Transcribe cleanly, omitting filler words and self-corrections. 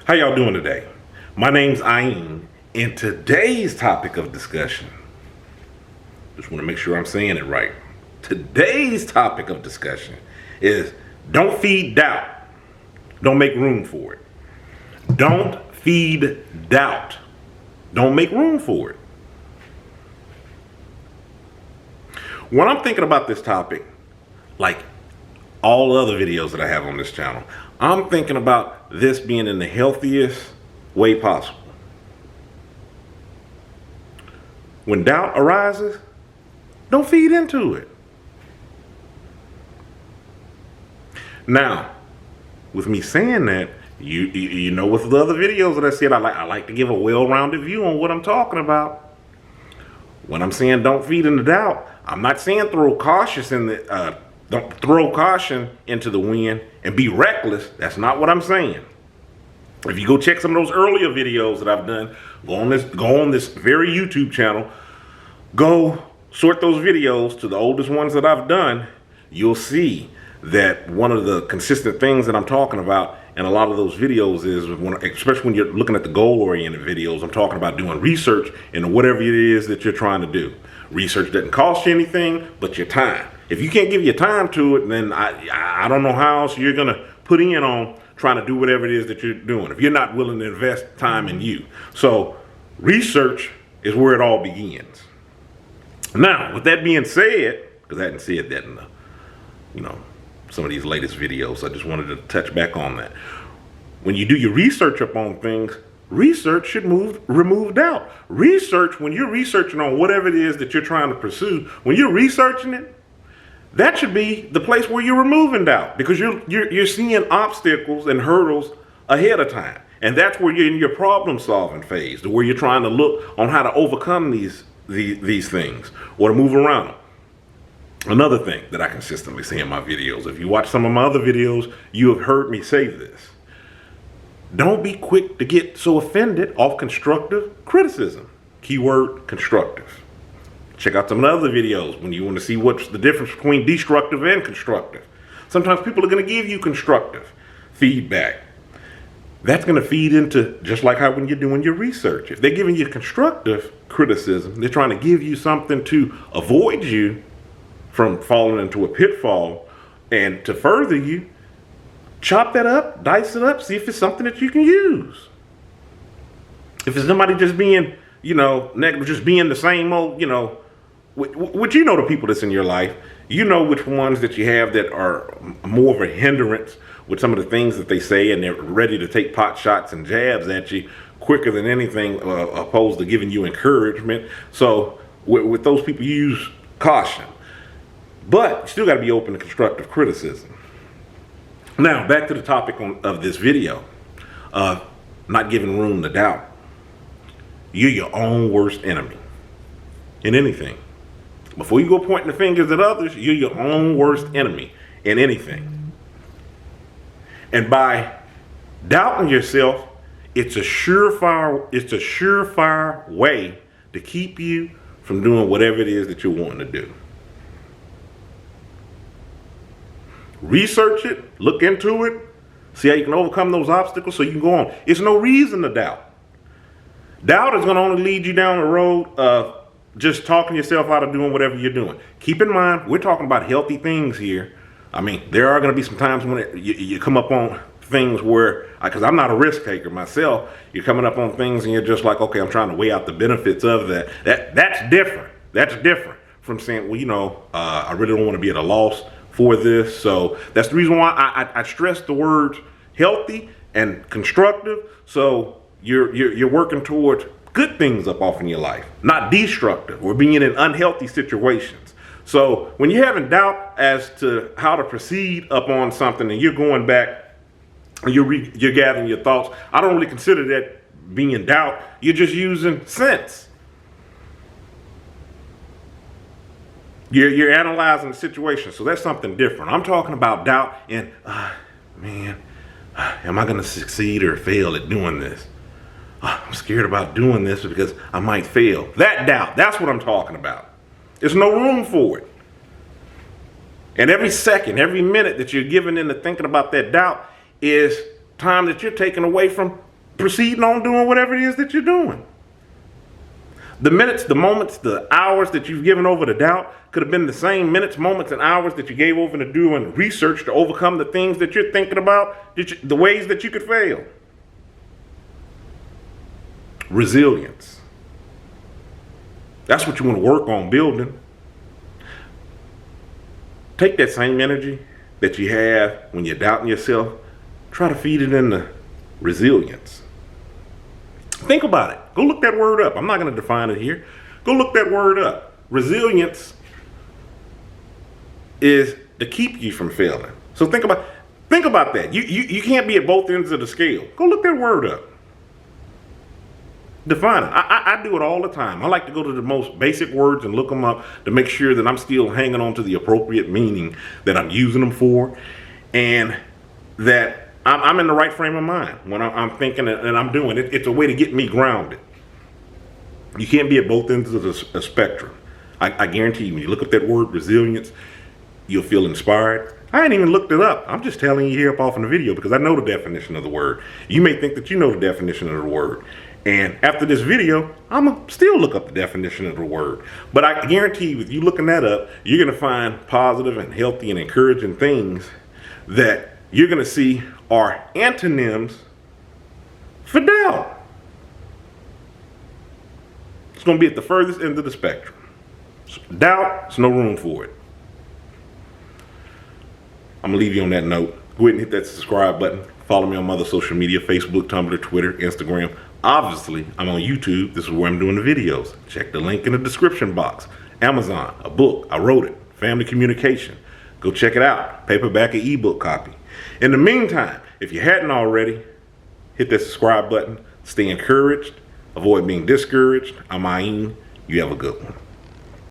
How y'all doing today? My name's Ayin, and today's topic of discussion, just want to make sure I'm saying it right. Today's topic of discussion is don't feed doubt. Don't make room for it. Don't feed doubt. Don't make room for it. When I'm thinking about this topic, like all other videos that I have on this channel, I'm thinking about this being in the healthiest way possible. When doubt arises, don't feed into it. Now, with me saying that, you know, with the other videos that I said, I like to give a well-rounded view on what I'm talking about. When I'm saying don't feed into doubt, I'm not saying don't throw caution into the wind and be reckless. That's not what I'm saying. If you go check some of those earlier videos that I've done, go on this very YouTube channel, go sort those videos to the oldest ones that I've done, you'll see that one of the consistent things that I'm talking about in a lot of those videos is, especially when you're looking at the goal-oriented videos, I'm talking about doing research into whatever it is that you're trying to do. Research doesn't cost you anything but your time. If you can't give your time to it, then I don't know how else you're going to put in on trying to do whatever it is that you're doing, if you're not willing to invest time in you. So research is where it all begins. Now, with that being said, because I hadn't said that in some of these latest videos, I just wanted to touch back on that. When you do your research upon things, research should remove doubt. Research, when you're researching on whatever it is that you're trying to pursue, when you're researching it, that should be the place where you're removing doubt, because you're seeing obstacles and hurdles ahead of time. And that's where you're in your problem solving phase, where you're trying to look on how to overcome these things or to move around them. Another thing that I consistently say in my videos, if you watch some of my other videos, you have heard me say this. Don't be quick to get so offended off constructive criticism. Keyword constructive. Check out some of the other videos when you want to see what's the difference between destructive and constructive. Sometimes people are going to give you constructive feedback. That's going to feed into, just like how when you're doing your research. If they're giving you constructive criticism, they're trying to give you something to avoid you from falling into a pitfall, and to further you, chop that up, dice it up, see if it's something that you can use. If it's somebody just being, negative, just being the same old, which the people that's in your life, you know which ones that you have that are more of a hindrance with some of the things that they say, and they're ready to take pot shots and jabs at you quicker than anything, opposed to giving you encouragement. So with those people, you use caution. But you still got to be open to constructive criticism. Now, back to the topic of this video, not giving room to doubt. You're your own worst enemy in anything. Before you go pointing the fingers at others, you're your own worst enemy in anything. And by doubting yourself, it's a surefire way to keep you from doing whatever it is that you're wanting to do. Research it, look into it, see how you can overcome those obstacles so you can go on. It's no reason to doubt. Doubt is going to only lead you down the road of just talking yourself out of doing whatever you're doing. Keep in mind, we're talking about healthy things here. I mean, there are going to be some times when you come up on things where, because I'm not a risk taker myself, you're coming up on things and you're just like, okay, I'm trying to weigh out the benefits of that. That's different. That's different from saying, well, I really don't want to be at a loss for this. So that's the reason why I stress the words healthy and constructive. So you're working towards good things up off in your life, not destructive or being in unhealthy situations. So when you're having doubt as to how to proceed up on something and you're going back and you're gathering your thoughts, I don't really consider that being doubt. You're just using sense. You're analyzing the situation, so that's something different. I'm talking about doubt and, am I going to succeed or fail at doing this? I'm scared about doing this because I might fail. That doubt, that's what I'm talking about. There's no room for it. And every second, every minute that you're giving into thinking about that doubt is time that you're taking away from proceeding on doing whatever it is that you're doing. The minutes, the moments, the hours that you've given over to doubt could have been the same minutes, moments, and hours that you gave over to doing research to overcome the things that you're thinking about, the ways that you could fail. Resilience. That's what you want to work on building. Take that same energy that you have when you're doubting yourself, try to feed it into resilience. Think about it. Go look that word up. I'm not going to define it here. Go look that word up. Resilience is to keep you from failing. So think about that. You can't be at both ends of the scale. Go look that word up. Define it. I do it all the time. I like to go to the most basic words and look them up to make sure that I'm still hanging on to the appropriate meaning that I'm using them for, and that I'm in the right frame of mind when I'm thinking and I'm doing it. It's a way to get me grounded. You can't be at both ends of the spectrum. I guarantee you, when you look up that word resilience, you'll feel inspired. I ain't even looked it up. I'm just telling you here up off in the video because I know the definition of the word. You may think that you know the definition of the word. And after this video, I'm going to still look up the definition of the word. But I guarantee you, with you looking that up, you're going to find positive and healthy and encouraging things that you're going to see are antonyms for doubt. It's going to be at the furthest end of the spectrum. Doubt, there's no room for it. I'm going to leave you on that note. Go ahead and hit that subscribe button. Follow me on my other social media, Facebook, Tumblr, Twitter, Instagram. Obviously, I'm on YouTube. This is where I'm doing the videos. Check the link in the description box. Amazon, a book. I wrote it. Family Communication. Go check it out. Paperback or ebook copy. In the meantime, if you hadn't already, hit that subscribe button. Stay encouraged. Avoid being discouraged. I'm Ayin. You have a good one.